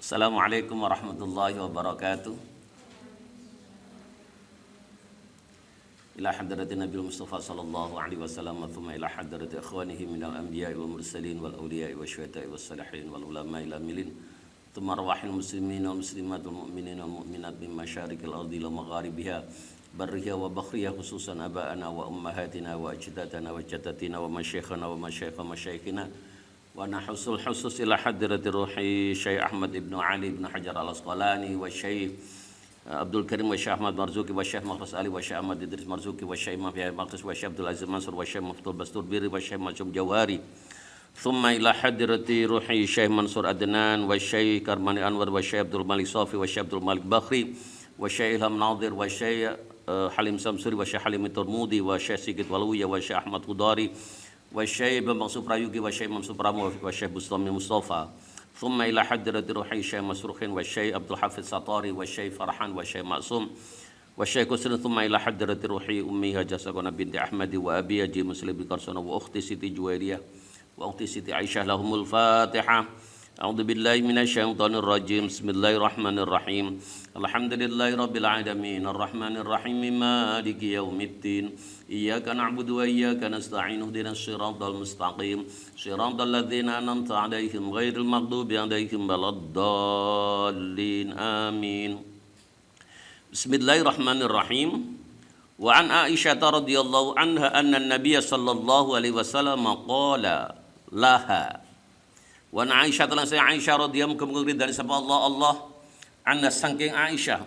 Assalamualaikum warahmatullahi wabarakatuh. Ila hadratin Nabi Mustafa sallallahu alaihi wasallam thumma ila hadrati ikhwanihi minal anbiya'i wal mursalin wal awliya'i wasyuhada'i was salihin wal ulama'i ila milin thumma arwahil muslimin wal muslimat wal mu'minin wal mu'minat min masyarikil ardi ila magharibiha barriha wa bakhriha khususan aba'ana wa ummahatina wa ajdadana wa jaddatina wa masyayikhana wa masyaikha masyayikhina wa nahusul husus ila hadrati ruhi Syekh Ahmad ibnu Ali ibnu Hajar al-Asqalani wa Syekh Abdul Karim wa Syekh Ahmad Marzuki wa Syekh Makhras Ali wa Syekh Ahmad Idris Marzuki wa Syekh Mafiyah Makhras wa Syekh Abdul Aziz Mansur wa Syekh Muftul Bastur Biri wa Syekh Mansur Jawari thumma ila hadrati ruhi Syekh Mansur Adnan wa Syekh Karmani Anwar wa Syekh Abdul Malik Safi wa Syekh Abdul Malik Bakhri wa Syekh Ilham Nadir wa Syekh Halim Samsuri wa Syekh Halim Turmudi wa Syekh Sigit Waluya wa Syekh Ahmad Hudari wa Syekh Bambang Suprayugi wa Syekh Imam Supramo wa Syekh Bustami Mustafa thumma ila hadrati ruhi Syekh Masruhin wa Syekh Abdul Hafiz Satari wa Syekh Farhan wa Syekh Maksum wa Syekh Kusrin thumma ila hadrati ruhi Ummi Hajah Sakona binti Ahmadi wa Abi Haji Muslim bin Karsana wa ukhti Siti Juwairiyah wa ukhti Siti Aisyah lahumul Fatihah. A'udzu billahi minasyaitonir rajim. Bismillahirrahmanirrahim. Alhamdulillahirabbil alamin arrahmanir rahim maliki yaumiddin. Iyyaka na'budu wa iyyaka nasta'in ihdinas siratal mustaqim. Siratal ladzina an'amta 'alaihim ghairil maghdubi 'alaihim waladdallin. Amin. Bismillahirrahmanirrahim. Wa an Aisyah radhiyallahu anha anna an-nabiy sallallahu alaihi wasallam qala laha. Wa an Aisyah telah saya Aisyah radhiyallahu anha dari sabda Allah anna sangking Aisyah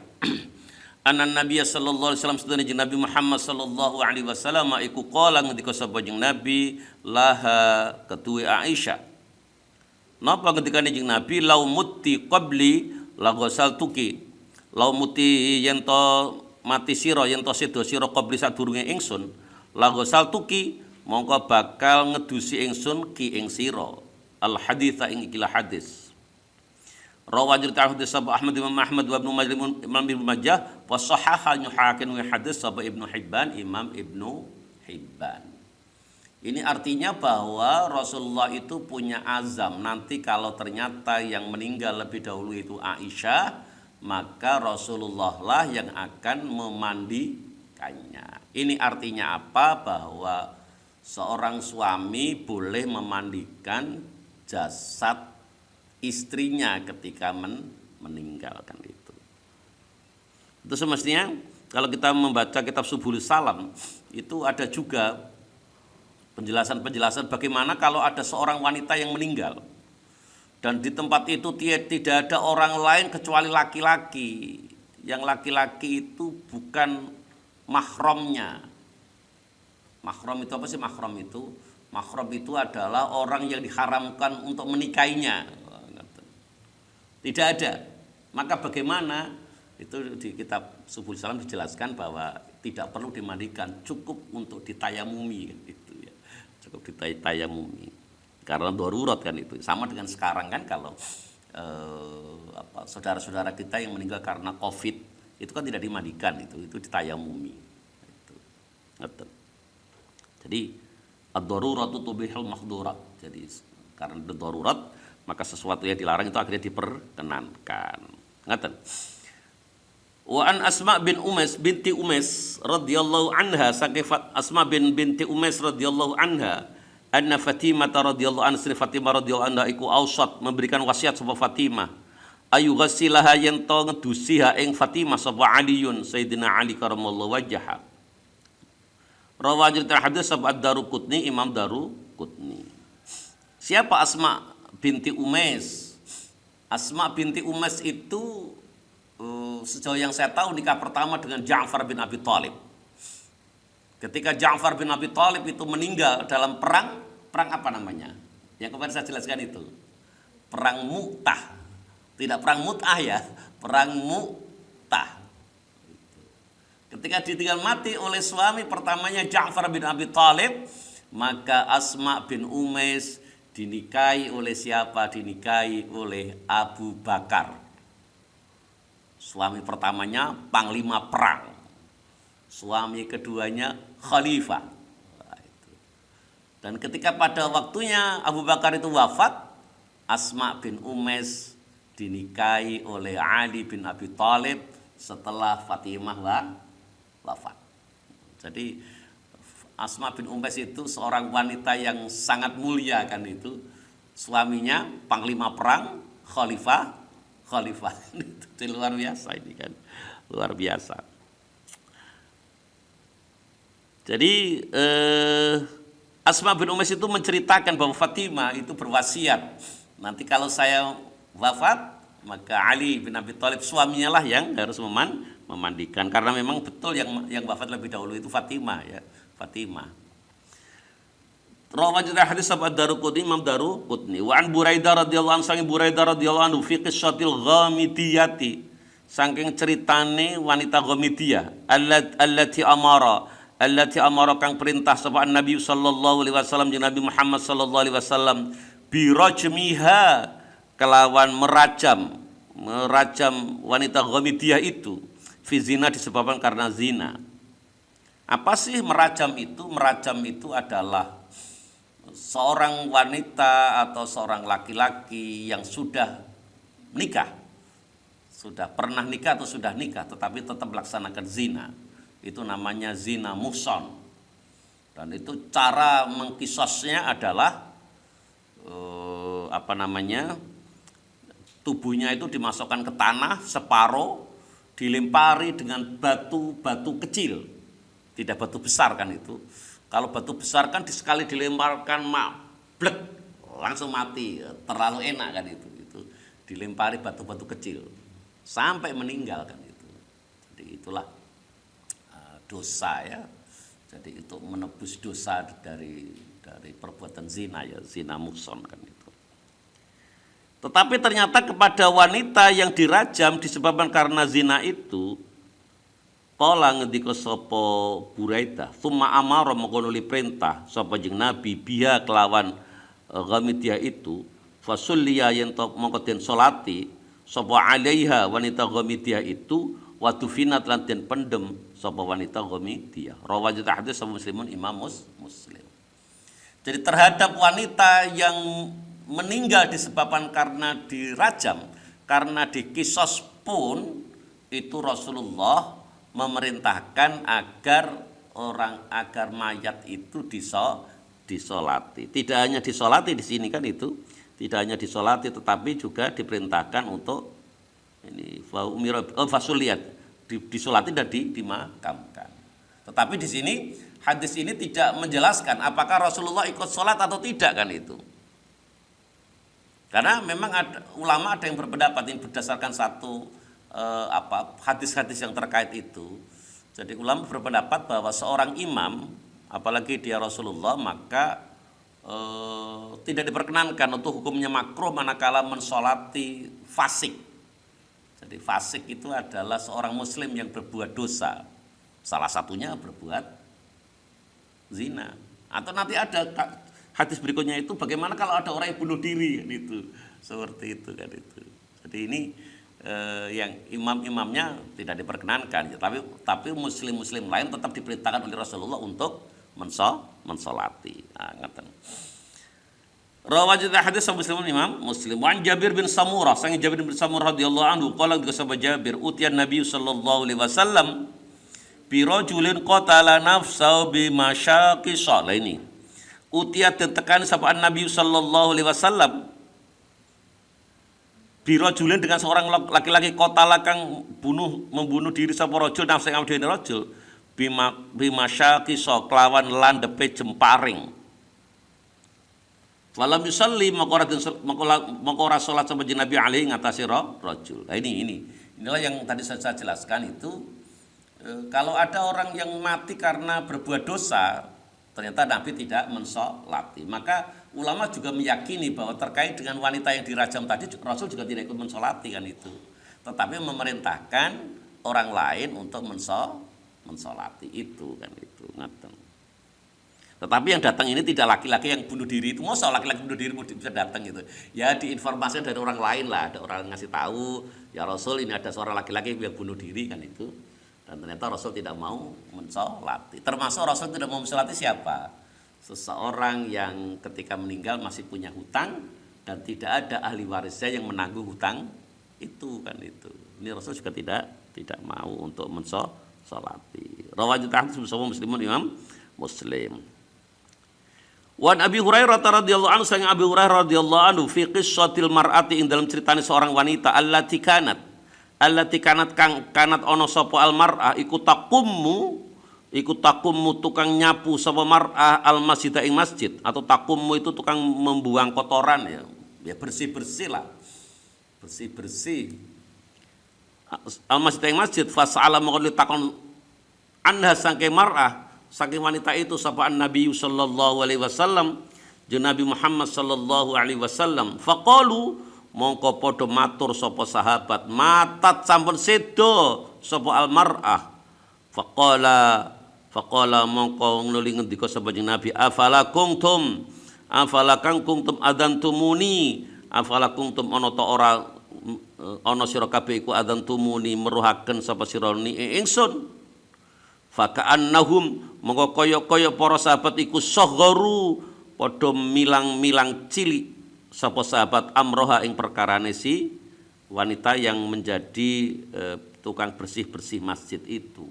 anna Nabi sallallahu alaihi wasallam sedene Nabi Muhammad sallallahu alaihi wasallam iku qala ngendika sapa jeung Nabi laha ketuwe Aisyah. Napa ketika jeung Nabi lau mutti qabli la ghasaltuki. Lau mutti yen to mati sira yen to sedo sira qabli sadurunge ingsun la ghasaltuki mongko bakal ngedusi ingsun ki ing sira. Al haditha ing ikilah hadis. Rawajir ta'ahud sahaba Ahmad Imam Ahmad wa Ibnu Majah wa sahaha nyuhakin wa hadis sahaba Ibnu Hibban Imam Ibnu Hibban. Ini artinya bahwa Rasulullah itu punya azam nanti kalau ternyata yang meninggal lebih dahulu itu Aisyah, maka Rasulullah lah yang akan memandikannya. Ini artinya apa? Bahwa seorang suami boleh memandikan jasad istrinya ketika meninggalkan itu. Itu semestinya kalau kita membaca kitab Subul Salam itu ada juga penjelasan-penjelasan bagaimana kalau ada seorang wanita yang meninggal dan di tempat itu tidak ada orang lain kecuali laki-laki. Yang laki-laki itu bukan mahramnya. Mahram itu apa sih mahram itu? Mahram itu adalah orang yang diharamkan untuk menikahinya. Tidak ada. Maka bagaimana? Itu di kitab Subul Salam dijelaskan bahwa tidak perlu dimandikan, cukup untuk ditayamumi gitu ya. Cukup ditayamumi. Karena darurat kan itu. Sama dengan sekarang kan kalau saudara-saudara kita yang meninggal karena Covid, itu kan tidak dimandikan itu ditayamumi. Itu. Jadi ad-daruratu tubihul mahdurat. Jadi karena darurat maka sesuatu yang dilarang itu akhirnya diperkenankan. Ngaten. Wa an Asma bin Umais binti Umais radhiyallahu anha sakifat Asma binti Umais radhiyallahu anha anna Fatimah radhiyallahu anha Sri Fatimah radhiyallahu anha iku ausat memberikan wasiat sapa Fatimah ayu ghasilaha yen to ngedusiha ing Fatimah sapa Aliun Sayyidina Ali karamallahu wajhaha. Rawajir terhadis sab ad-Daruqutni Imam Daruqutni. Siapa Asma binti Umais? Asma binti Umais itu sejauh yang saya tahu nikah pertama dengan Ja'far bin Abi Thalib. Ketika Ja'far bin Abi Thalib itu meninggal dalam perang apa namanya? Yang kemarin saya jelaskan itu. Perang Mu'tah. Tidak perang Mut'ah ya, perang Mu'tah. Ketika ditinggal mati oleh suami pertamanya Ja'far bin Abi Thalib, maka Asma bin Umais dinikahi oleh siapa? Dinikahi oleh Abu Bakar. Suami pertamanya panglima perang. Suami keduanya khalifah. Dan ketika pada waktunya Abu Bakar itu wafat, Asma bin Umais dinikahi oleh Ali bin Abi Thalib setelah Fatimah wafat. Jadi Asma bin Umais itu seorang wanita yang sangat mulia kan itu. Suaminya panglima perang, khalifah. Itu luar biasa ini kan. Luar biasa. Jadi Asma bin Umais itu menceritakan bahwa Fatimah itu berwasiat, nanti kalau saya wafat, maka Ali bin Abi Thalib suaminya lah yang harus memandikan, karena memang betul yang wafat lebih dahulu itu Fatimah ya, Fatimah. Rawan juga hadis sahabat Daruqutni, Imam Daruqutni. Wa an Buraidah radhiyallahu anhu, saking Buraidah radhiyallahu anhu fi qissatil ghamidiyati, saking ceritane wanita Ghamidiyah, allati amara kang perintah sapa Nabi sallallahu alaihi wasallam jeung Nabi Muhammad sallallahu alaihi wasallam bi rajmiha, kelawan merajam wanita Ghamidiyah itu fi zina, disebabkan karena zina. Apa sih merajam itu? Merajam itu adalah seorang wanita atau seorang laki-laki yang sudah nikah, sudah pernah nikah atau sudah nikah tetapi tetap melaksanakan zina, itu namanya zina muhsan. Dan itu cara mengkisosnya adalah tubuhnya itu dimasukkan ke tanah separuh, dilempari dengan batu kecil, tidak batu besar kan itu. Kalau batu besar kan sekali dilemparkan blek langsung mati, terlalu enak kan itu dilempari batu-batu kecil sampai meninggal kan itu. Jadi itulah dosa ya. Jadi itu menebus dosa dari perbuatan zina ya, zina muhsan kan itu. Tetapi ternyata kepada wanita yang dirajam disebabkan karena zina itu, kala ngendika sapa Buraidah, tsumma amara mengkono perintah sapa jeung Nabi biha kelawan Ghamidiyah itu, fasulliya yen to mongko den salati sapa alaiha wanita Ghamidiyah itu, wa tufinat lan den pendem sapa wanita Ghamidiyah. Rawahu hadis sapa Muslimun, Imam Muslim. Jadi terhadap wanita yang meninggal disebabkan karena dirajam, karena dikisos pun itu Rasulullah memerintahkan agar mayat itu disolati. Tidak hanya disolati di sini kan itu, tidak hanya disolati tetapi juga diperintahkan untuk ini fasuliyat, disolati dan dimakamkan. Tetapi di sini hadis ini tidak menjelaskan apakah Rasulullah ikut sholat atau tidak kan itu. Karena memang ulama ada yang berpendapat ini berdasarkan satu hadis-hadis yang terkait itu. Jadi ulama berpendapat bahwa seorang imam, apalagi dia Rasulullah, maka tidak diperkenankan untuk hukumnya makruh manakala mensolati fasik. Jadi fasik itu adalah seorang muslim yang berbuat dosa, salah satunya berbuat zina. Atau nanti ada hadis berikutnya itu bagaimana kalau ada orang yang bunuh diri kan itu, seperti itu kan itu. Jadi ini yang imam-imamnya tidak diperkenankan, tapi muslim-muslim lain tetap diperintahkan oleh Rasulullah untuk mensolati. Ngeten. Rawajah hadis Muslim Imam Muslim. Wan Jabir bin Samurah, sang Jabir bin Samurah radhiyallahu anhu qala qala Jabir utiyan Nabi sallallahu alaihi wasallam bi rajulin qatala nafsahu bi masyaqi ini. Utiat tekan sapaan Nabi sallallahu alaihi wasallam birojulin dengan seorang laki-laki qatala kang membunuh diri sapa rajul nafsa kang dene rajul bimasyaqi kelawan landepe jemparing. Walam yusalli maka ora salat sama Nabi alaihi ngatasi rajul. Nah inilah yang tadi saya jelaskan itu, kalau ada orang yang mati karena berbuat dosa ternyata Nabi tidak mensolati, maka ulama juga meyakini bahwa terkait dengan wanita yang dirajam tadi Rasul juga tidak ikut mensolati kan itu, tetapi memerintahkan orang lain untuk mensolati itu kan itu. Tetapi yang datang ini tidak laki-laki yang bunuh diri itu, masa laki-laki bunuh diri bisa datang gitu ya, diinformasikan dari orang lain lah, ada orang ngasih tahu ya Rasul ini ada seorang laki-laki yang bunuh diri kan itu, dan ternyata Rasul tidak mau mensolati. Termasuk Rasul tidak mau mensolati siapa? Seseorang yang ketika meninggal masih punya hutang dan tidak ada ahli warisnya yang menanggung hutang Itu kan itu. Ini Rasul juga tidak mau untuk mensolati. Rawahu Ahmad Muslimun Imam Muslim. Wan Abi Hurairah radhiyallahu anhu sang Abi Hurairah radhiyallahu anhu fi qissatil mar'ati ing dalam ceritane seorang wanita allati kanat kang kanat ono sapa al mar'ah iku takummu tukang nyapu sapa mar'ah al masjid ing masjid, atau takummu itu tukang membuang kotoran ya bersih-bersih lah. Bersih-bersih al masjid ing masjid fas'ala maqul takon anha saking mar'ah saking wanita itu sapa Nabi sallallahu alaihi wasallam jeung Nabi Muhammad sallallahu alaihi wasallam faqalu mongko padha matur sapa sahabat matat sampun sedo sapa al mar'ah faqala mongko nuli ngendika sapa jeung Nabi afalakum tum adantumuni afalakum ana ta ora ana sira kabeh iku adantumuni meruhaken sapa sira ni ingsun faka'annahum mongko kaya-kaya para sahabat iku sagharu padha milang-milang cilik sapa sahabat amroha ing perkarane si wanita yang menjadi tukang bersih-bersih masjid itu.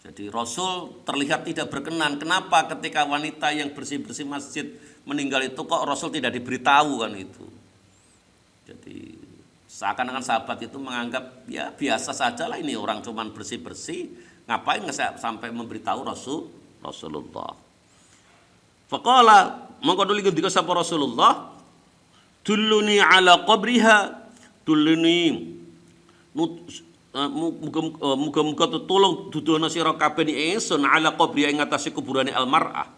Jadi Rasul terlihat tidak berkenan. Kenapa ketika wanita yang bersih-bersih masjid meninggal itu kok Rasul tidak diberitahu kan itu. Jadi seakan-akan sahabat itu menganggap ya biasa saja lah ini orang cuman bersih-bersih. Ngapain nggak sampai memberitahu Rasulullah? Faqala mongko nuli ngendika sapa Rasulullah, "Dulluni ala qabriha, dulluni." Muga-muga tolong dudono sira kabeh ingsun ala qabri ing atase kuburane al mar'ah.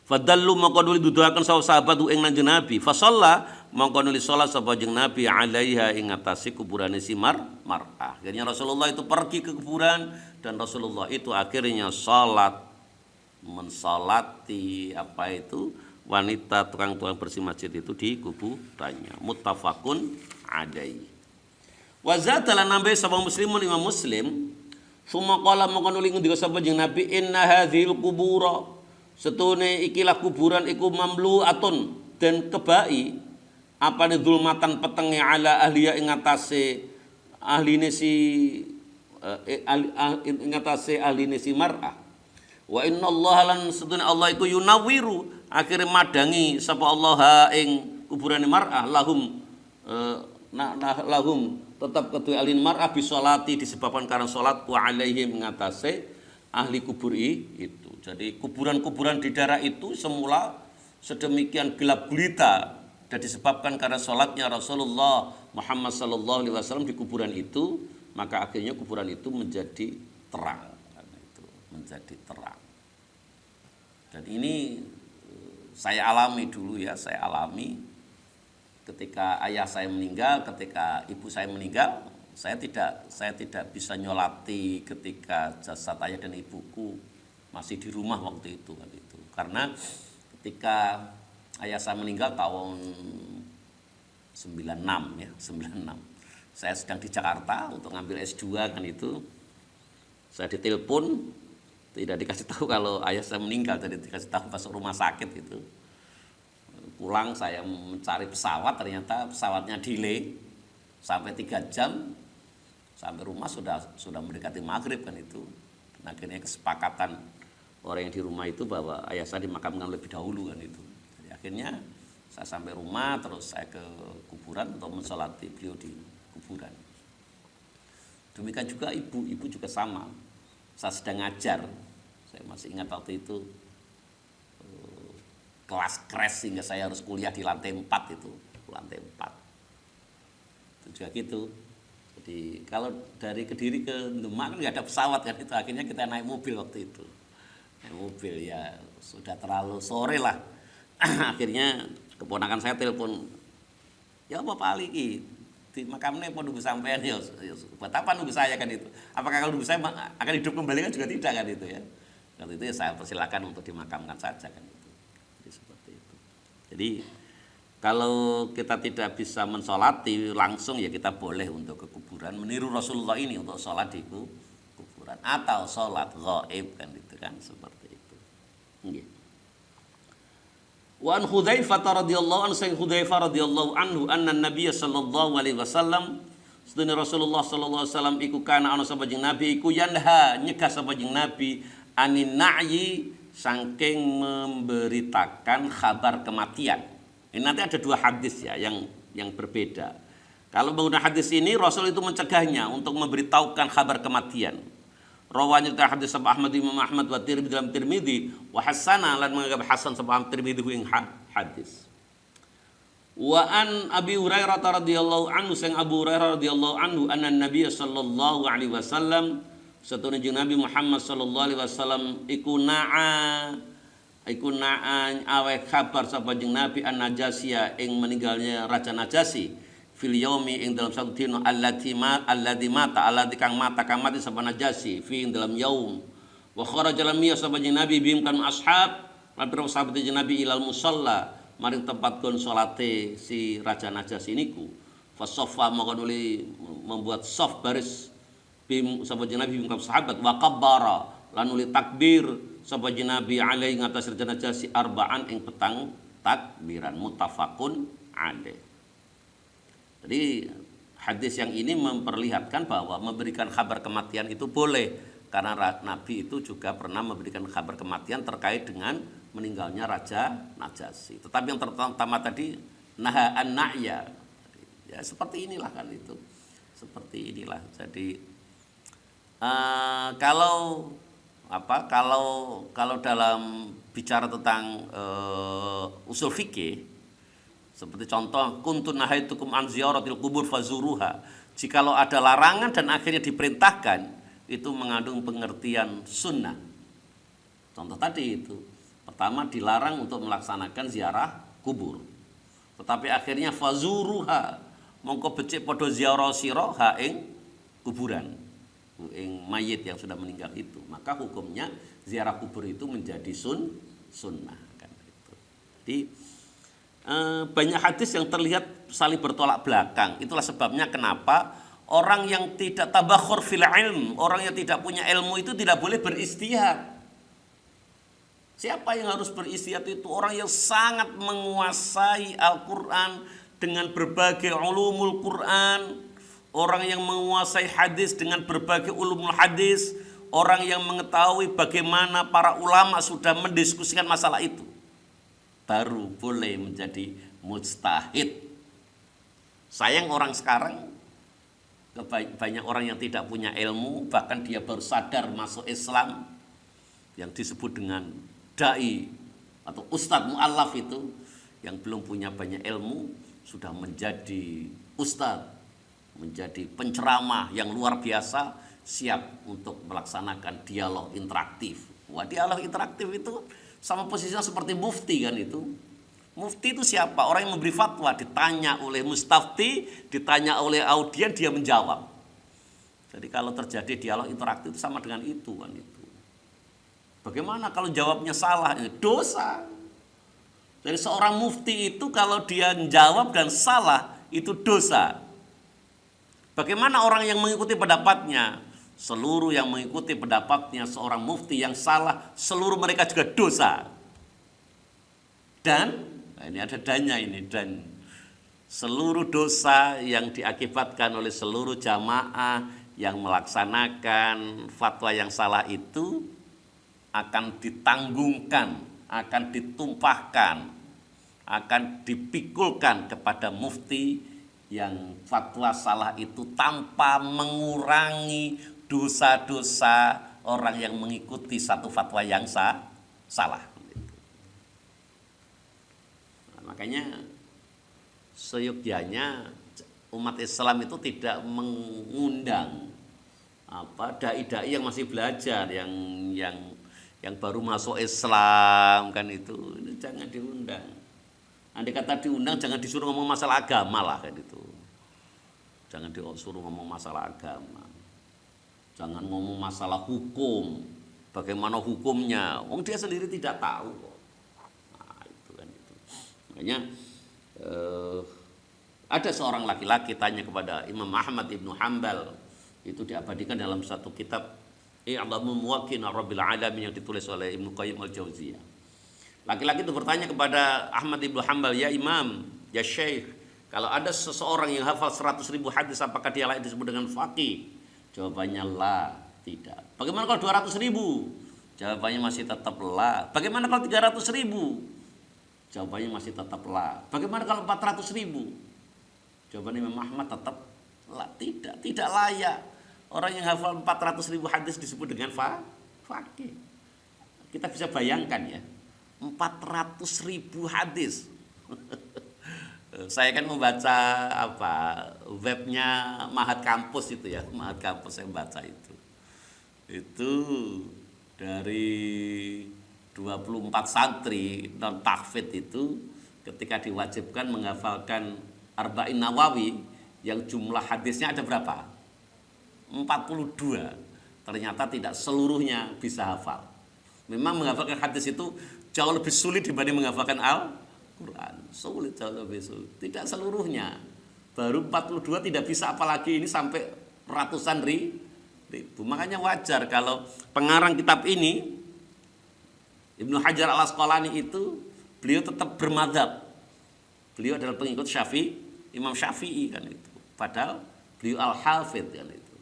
Fadallu mongko nuli duduhaken sahabat ing Kanjeng Nabi. Fasalla mongko nuli salat sapa Kanjeng Nabi alaiha ing atase kuburane si mar'ah. Akhirnya Rasulullah itu pergi ke kuburan dan Rasulullah itu akhirnya salat mensalati wanita tukang bersih masjid itu di kuburannya. Muttafaqun alaihi. Wa zatalan nambah sapa muslimun Imam Muslim, summa qala mongko nuli ngendika sapa Kanjeng Nabi inna hadzil qubura setune ikilah kuburan iku mamlu'atun dan kebai apane zulmatan petenge ala ahliya ing atase ahline si mar'ah. Wa innallaha lan setune Allah iku yunawiru akhire madangi sapa Allah ing kuburane mar'ah lahum tetap kedua alin mar'ah bisolati disebabkan karena salat wa alaihim mengatasi ahli kubur itu. Jadi kuburan-kuburan di daerah itu semula sedemikian gelap gulita dan disebabkan karena salatnya Rasulullah Muhammad sallallahu alaihi wasallam di kuburan itu, maka akhirnya kuburan itu menjadi terang. Menjadi terang. Dan ini saya alami dulu saya alami ketika ayah saya meninggal, ketika ibu saya meninggal, saya tidak bisa nyolati ketika jasad ayah dan ibuku masih di rumah waktu itu kan itu. Karena ketika ayah saya meninggal tahun 96 ya, 96. Saya sedang di Jakarta untuk ngambil S2 kan itu. Saya ditelepon, tidak dikasih tahu kalau ayah saya meninggal, jadi dikasih tahu masuk rumah sakit itu. Pulang saya mencari pesawat, ternyata pesawatnya delay sampai 3 jam. Sampai rumah sudah mendekati maghrib kan itu. Dan akhirnya kesepakatan orang yang di rumah itu bahwa ayah saya dimakamkan lebih dahulu kan itu. Jadi akhirnya saya sampai rumah, terus saya ke kuburan untuk mensolati beliau di kuburan. Demikian juga ibu juga sama. Saya sedang ngajar, saya masih ingat waktu itu kelas crash sehingga saya harus kuliah di lantai 4 itu, lantai 4. Itu juga gitu. Jadi kalau dari Kediri ke Demak kan nggak ada pesawat kan itu, akhirnya kita naik mobil waktu itu. Naik mobil ya sudah terlalu sore lah. Akhirnya keponakan saya telepon, ya Bapak Ali di makamnya mau nunggu sampean ya, buat apa nunggu saya kan itu? Apakah kalau nunggu saya akan hidup kembali kan juga tidak kan itu ya? Kalau itu ya saya persilakan untuk dimakamkan saja kan itu. Jadi seperti itu. Jadi kalau kita tidak bisa mensolati langsung ya kita boleh untuk ke kuburan meniru Rasulullah ini untuk sholat di kuburan atau sholat ghaib kan itu kan seperti itu. Wa an Hudzaifah radhiyallahu anhu, sayyid Hudzaifah radhiyallahu anhu, anna Nabiy sallallahu alaihi wasallam, sedene Rasulullah sallallahu alaihi wasallam iku kana ana sapa jeneng Nabi iku yanha nyegah sapa jeneng Nabi anin na'yi saking memberitakan kabar kematian. Ini nanti ada dua hadis ya yang berbeda. Kalau menggunakan hadis ini Rasul itu mencegahnya untuk memberitahukan kabar kematian. Rawanya hadis sahih Ahmad Imam Ahmad wa Tirmidzi dalam Tirmidzi wa hasana lan menganggap hasan sahih Tirmidzi ing hadis. Wa an Abi Hurairah radhiyallahu anhu, sang Abu Hurairah radhiyallahu anhu, anna Nabiy sallallahu alaihi wasallam, satune jeung Nabi Muhammad sallallahu alaihi wasallam iku awe kabar sapa jeung Nabi an-Najasiyah ing meninggalnya Raja Najasi fil yaumi ing dalam satu dina alladzi kang mati sapa Najasi fi ing dalam yaum wa kharaja lam sapa jeung Nabi bim kan ashab lan para sahabat jeung Nabi ilal musalla maring tempat kon salate si Raja Najasi niku fa saffa maka nuli membuat saf baris bim sapa jeung Nabi bim kan sahabat wa kabbara lan nuli takbir sapa jeung Nabi alaihi ngatas Raja Najasi arba'an ing petang takbiran muttafaqun alaih. Jadi hadis yang ini memperlihatkan bahwa memberikan kabar kematian itu boleh, karena Nabi itu juga pernah memberikan kabar kematian terkait dengan meninggalnya Raja Najasi. Tetapi yang pertama tadi naha an-na'ya, ya seperti inilah kan itu, seperti inilah. Jadi kalau dalam bicara tentang usul fikih, seperti contoh kuntun nahaitukum an ziyaratil qubur fazuruha. Jikalau ada larangan dan akhirnya diperintahkan, itu mengandung pengertian sunnah. Contoh tadi itu, pertama dilarang untuk melaksanakan ziarah kubur. Tetapi akhirnya fazuruha, mongko becik padha ziarah sira ha ing kuburan, ing mayit yang sudah meninggal itu. Maka hukumnya ziarah kubur itu menjadi sunnah kan itu. Jadi banyak hadis yang terlihat saling bertolak belakang. Itulah sebabnya kenapa orang yang tidak tabakhur fil ilm, orang yang tidak punya ilmu itu tidak boleh beristihad. Siapa yang harus beristihad itu? Orang yang sangat menguasai Al-Quran dengan berbagai ulumul Quran, orang yang menguasai hadis dengan berbagai ulumul hadis, orang yang mengetahui bagaimana para ulama sudah mendiskusikan masalah itu, baru boleh menjadi mujtahid. Sayang orang sekarang, banyak orang yang tidak punya ilmu, bahkan dia baru sadar masuk Islam, yang disebut dengan da'i atau ustadz mu'allaf itu, yang belum punya banyak ilmu, sudah menjadi ustadz, menjadi penceramah yang luar biasa, siap untuk melaksanakan dialog interaktif. Wah, dialog interaktif itu sama posisinya seperti mufti kan itu. Mufti itu siapa? Orang yang memberi fatwa, ditanya oleh mustafti, ditanya oleh audien, dia menjawab. Jadi kalau terjadi dialog interaktif itu sama dengan itu kan itu. Bagaimana kalau jawabnya salah? Dosa. Jadi seorang mufti itu kalau dia menjawab dan salah itu dosa. Bagaimana orang yang mengikuti pendapatnya? Seluruh yang mengikuti pendapatnya seorang mufti yang salah, seluruh mereka juga dosa. Dan ini ada dannya ini, dan seluruh dosa yang diakibatkan oleh seluruh jamaah yang melaksanakan fatwa yang salah itu akan ditanggungkan, akan ditumpahkan, akan dipikulkan kepada mufti yang fatwa salah itu tanpa mengurangi dosa-dosa orang yang mengikuti satu fatwa yang salah. Nah, makanya seyogyanya umat Islam itu tidak mengundang dai-dai yang masih belajar, yang baru masuk Islam kan itu jangan diundang. Andai kata diundang jangan disuruh ngomong masalah agama lah kan itu. Jangan disuruh ngomong masalah agama. Jangan ngomong masalah hukum, bagaimana hukumnya. Wong dia sendiri tidak tahu kok. Nah, itu kan itu. Makanya ada seorang laki-laki tanya kepada Imam Ahmad Ibnu Hanbal, itu diabadikan dalam satu kitab I'lamu Muwaqqi'in Rabbil Alamin yang ditulis oleh Ibnu Qayyim Al-Jauziyah. Laki-laki itu bertanya kepada Ahmad ibnu Hanbal, ya Imam, ya Syekh, kalau ada seseorang yang hafal 100.000 hadis, apakah dia layak disebut dengan faqih? Jawabannya la, tidak. Bagaimana kalau 200.000? Jawabannya masih tetap la. Bagaimana kalau 300.000? Jawabannya masih tetap la. Bagaimana kalau 400.000? Jawabannya Imam Ahmad tetap la, tidak layak. Orang yang hafal 400.000 hadis disebut dengan faqih. Kita bisa bayangkan ya, 400.000 hadis. Saya kan membaca webnya Mahat Kampus itu ya, Mahat Kampus saya membaca itu. Itu dari 24 santri non tahfidz itu ketika diwajibkan menghafalkan Arba'in Nawawi yang jumlah hadisnya ada berapa? 42. Ternyata tidak seluruhnya bisa hafal. Memang menghafalkan hadis itu jauh lebih sulit dibanding menghafalkan Al-Quran. Sulit, jauh lebih sulit. Tidak seluruhnya. Baru 42 tidak bisa, apalagi ini sampai ratusan ribu. Makanya wajar kalau pengarang kitab ini, Ibnu Hajar Al-Asqalani itu, beliau tetap bermadzhab. Beliau adalah pengikut Imam Syafi'i kan itu. Padahal beliau Al-Hafidz kan itu.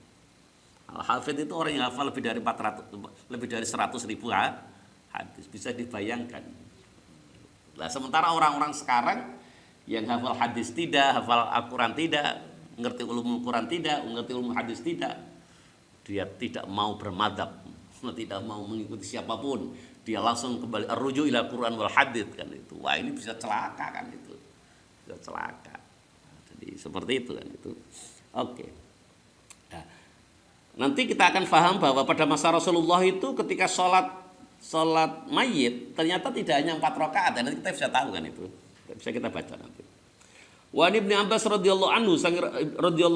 Al-Hafidz itu orang yang hafal lebih dari 100.000 hadis. Bisa dibayangkan. Nah, sementara orang-orang sekarang yang hafal hadis tidak, hafal Al-Quran tidak, ngerti ulumul Quran tidak, ngerti ulumul hadis tidak, dia tidak mau bermadzhab, tidak mau mengikuti siapapun. Dia langsung kembali arruju ila Quran wal hadits kan itu. Wah, ini bisa celaka kan itu. Bisa celaka. Jadi seperti itu kan itu. Oke. Nah, nanti kita akan paham bahwa pada masa Rasulullah itu ketika sholat mayit ternyata tidak hanya 4 rakaat. Nanti kita bisa tahu kan itu. Bisa kita baca nanti. Wa Ibnu Abbas radhiyallahu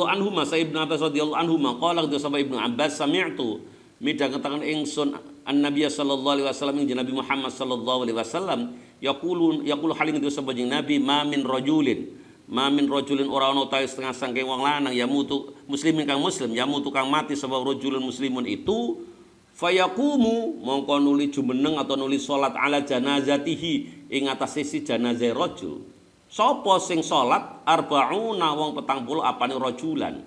anhu masa Ibnu Abbas radhiyallahu anhu qala sama Ibnu Abbas sami'tu midang katakan ingsun an-nabiy sallallahu alaihi wasallam ing Nabi Muhammad sallallahu alaihi wasallam yaqulu halin itu sapa Nabi ma min rajulin ora ana ta setengah sangking wong lanang ya mutu muslimin kang muslim ya mutu kang mati sebab rajulun muslimun itu fayaqumu mongko nuli jumeneng atau nuli salat ala janazatihi ing atase si janazah rajul. Sapa sing salat arbauna wong 40 apane rajulan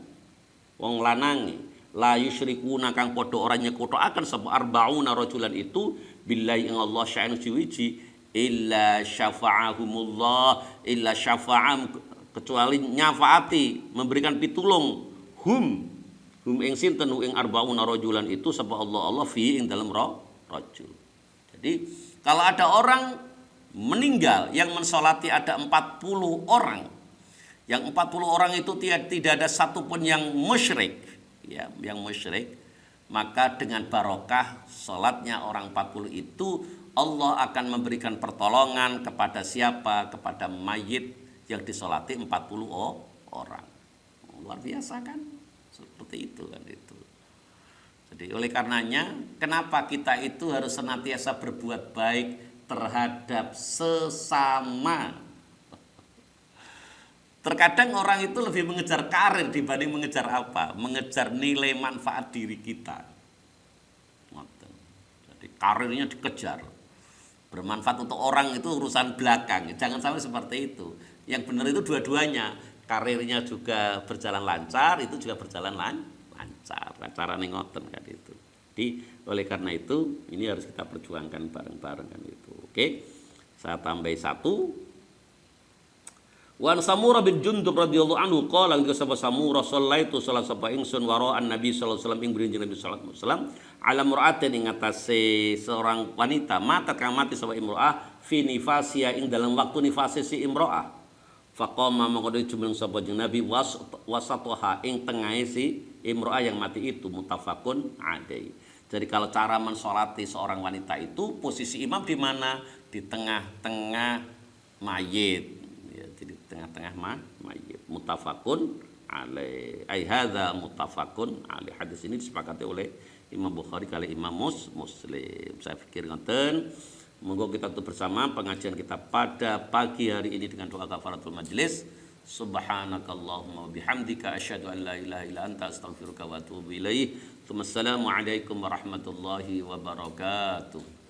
wong lanange la yusyrikuna kang padha ora nyekutokaken sapa arbauna rajulan itu billahi ing Allah sya'anu jiwiji illa syafa'ahumullah illa syafa'am kecuali nyafaati memberikan pitulung hum ing sinten ing arbauna rajulan itu sapa Allah fi ing dalam rajul. Jadi kalau ada orang meninggal yang mensolati ada 40 orang, yang 40 orang itu tidak ada satupun yang musyrik, ya, yang musyrik, maka dengan barokah sholatnya orang 40 itu Allah akan memberikan pertolongan kepada siapa? Kepada mayit yang disolati 40 orang. Luar biasa kan? Seperti itu kan itu. Jadi oleh karenanya kenapa kita itu harus senantiasa berbuat baik terhadap sesama. Terkadang orang itu lebih mengejar karir dibanding mengejar apa? Mengejar nilai manfaat diri kita. Jadi karirnya dikejar. Bermanfaat untuk orang itu urusan belakang. Jangan sampai seperti itu. Yang benar itu dua-duanya. Karirnya juga berjalan lancar, itu juga berjalan lancar. Caranya ngoten kan itu. Jadi oleh karena itu ini harus kita perjuangkan bareng-bareng kan itu. Oke. Saya tambah satu. Wan Samurah bin Jundub radhiyallahu anhu qala nggih sapa Samurah sallaitu salat sapa ingsun waraan Nabi sallallahu alaihi wasallam ing brinjing Nabi sallallahu alaihi wasallam ala mur'atin ing atase seorang wanita mata kang mati sapa imro'ah fi nifasia ing dalam waktu nifase si imro'ah. Faqama mongko jumeneng sapa jeung Nabi wasatoha ing tengahe si imro'ah yang mati itu muttafaqun alaihi. Jadi kalau cara mensolati seorang wanita itu posisi imam di mana? Di tengah-tengah mayit. Ya, jadi tengah-tengah mayit. Muttafaqun alaihi. Ai hadza muttafaqun alaihi. Hadis ini disepakati oleh Imam Bukhari kali Imam Muslim. Saya pikir ngoten. Monggo kita tutup bersama pengajian kita pada pagi hari ini dengan doa kafaratul majlis. Subhanakallahumma bihamdika asyhadu an la ilaha illa anta astaghfiruka wa atubu ilaik. Wassalamualaikum warahmatullahi wabarakatuh.